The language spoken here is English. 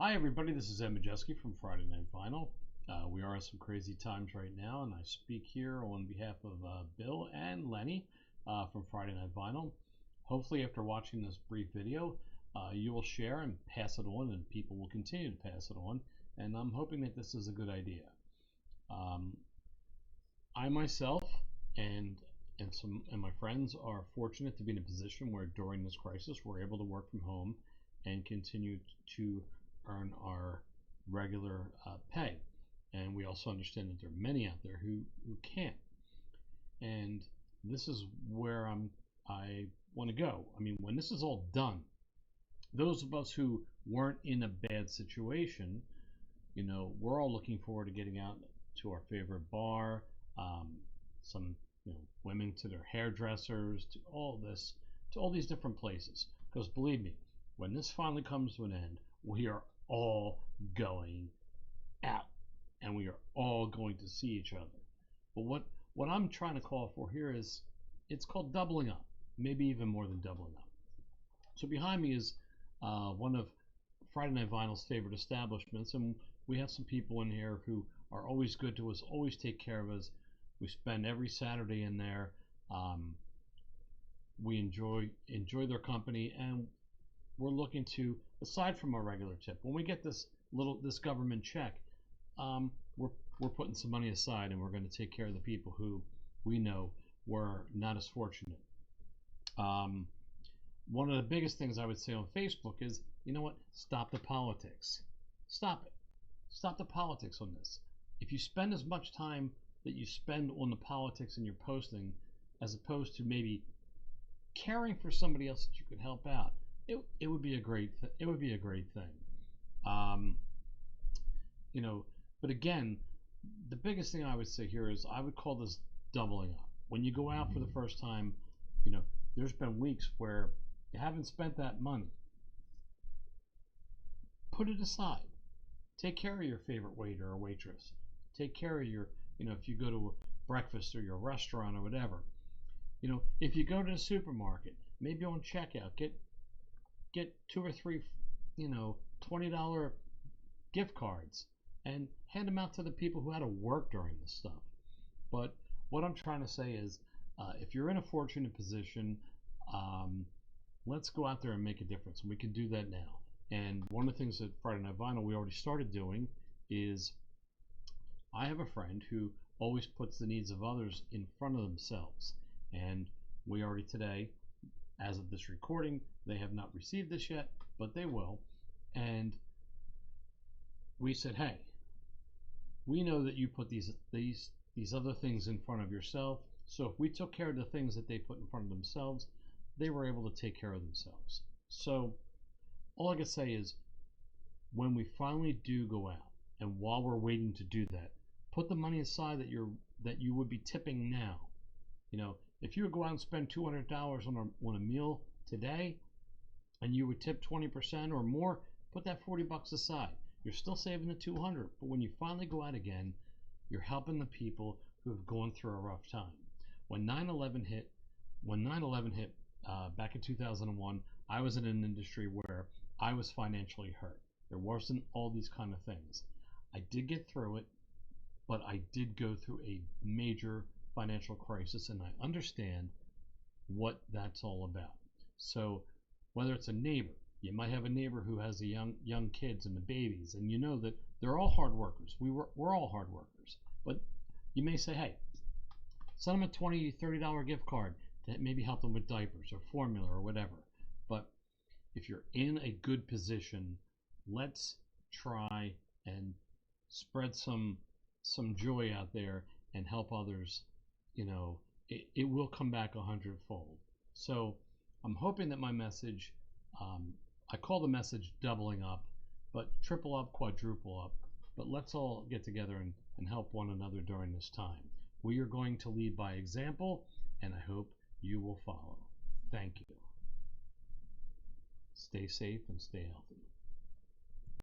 Hi, everybody. This is Ed Majeski from Friday Night Vinyl. We are in some crazy times right now, and I speak here on behalf of Bill and Lenny from Friday Night Vinyl. Hopefully, after watching this brief video, you will share and pass it on, and people will continue to pass it on. And I'm hoping that this is a good idea. I myself and my friends are fortunate to be in a position where during this crisis we're able to work from home and continue to earn our regular pay. And we also understand that there are many out there who can't. And this is where I want to go. I mean, when this is all done, those of us who weren't in a bad situation, we're all looking forward to getting out to our favorite bar, some women to their hairdressers, to all this, to all these different places. Because believe me, when this finally comes to an end, we are all going out, and we are all going to see each other. But what I'm trying to call for here is, it's called doubling up, maybe even more than doubling up. So behind me is one of Friday Night Vinyl's favorite establishments, and we have some people in here who are always good to us, always take care of us. We spend every Saturday in there. We enjoy their company, and we're looking to, aside from our regular tip, when we get this government check, we're putting some money aside, and we're going to take care of the people who we know were not as fortunate. One of the biggest things I would say on Facebook is, you know what? Stop the politics. Stop it. Stop the politics on this. If you spend as much time that you spend on the politics in your posting, as opposed to maybe caring for somebody else that you could help out, it would be a great thing. But again, the biggest thing I would say here is I would call this doubling up. When you go out for the first time, there's been weeks where you haven't spent that money. Put it aside. Take care of your favorite waiter or waitress. Take care of your, if you go to a breakfast or your restaurant or whatever. If you go to the supermarket, maybe on checkout, get 2 or 3, $20 gift cards and hand them out to the people who had to work during this stuff. But what I'm trying to say is, if you're in a fortunate position, let's go out there and make a difference. And we can do that now. And one of the things that Friday Night Vinyl we already started doing is, I have a friend who always puts the needs of others in front of themselves. And we already today, as of this recording, they have not received this yet, but they will. And we said, hey, we know that you put these other things in front of yourself. So if we took care of the things that they put in front of themselves, they were able to take care of themselves. So all I can say is, when we finally do go out, and while we're waiting to do that, put the money aside that you would be tipping now. If you would go out and spend $200 on a meal today, and you would tip 20% or more, put that $40 aside. You're still saving the $200, but when you finally go out again, you're helping the people who have gone through a rough time. When 9/11 hit back in 2001, I was in an industry where I was financially hurt. There wasn't all these kind of things. I did get through it, but I did go through a major financial crisis, and I understand what that's all about. So whether it's a neighbor, you might have a neighbor who has the young kids and the babies, and you know that they're all hard workers. We're all hard workers. But you may say, hey, send them a $20, $30 gift card to maybe help them with diapers or formula or whatever. But if you're in a good position, let's try and spread some joy out there and help others. It will come back 100-fold. So I'm hoping that my message, I call the message doubling up, but triple up, quadruple up. But let's all get together and help one another during this time. We are going to lead by example, and I hope you will follow. Thank you. Stay safe and stay healthy.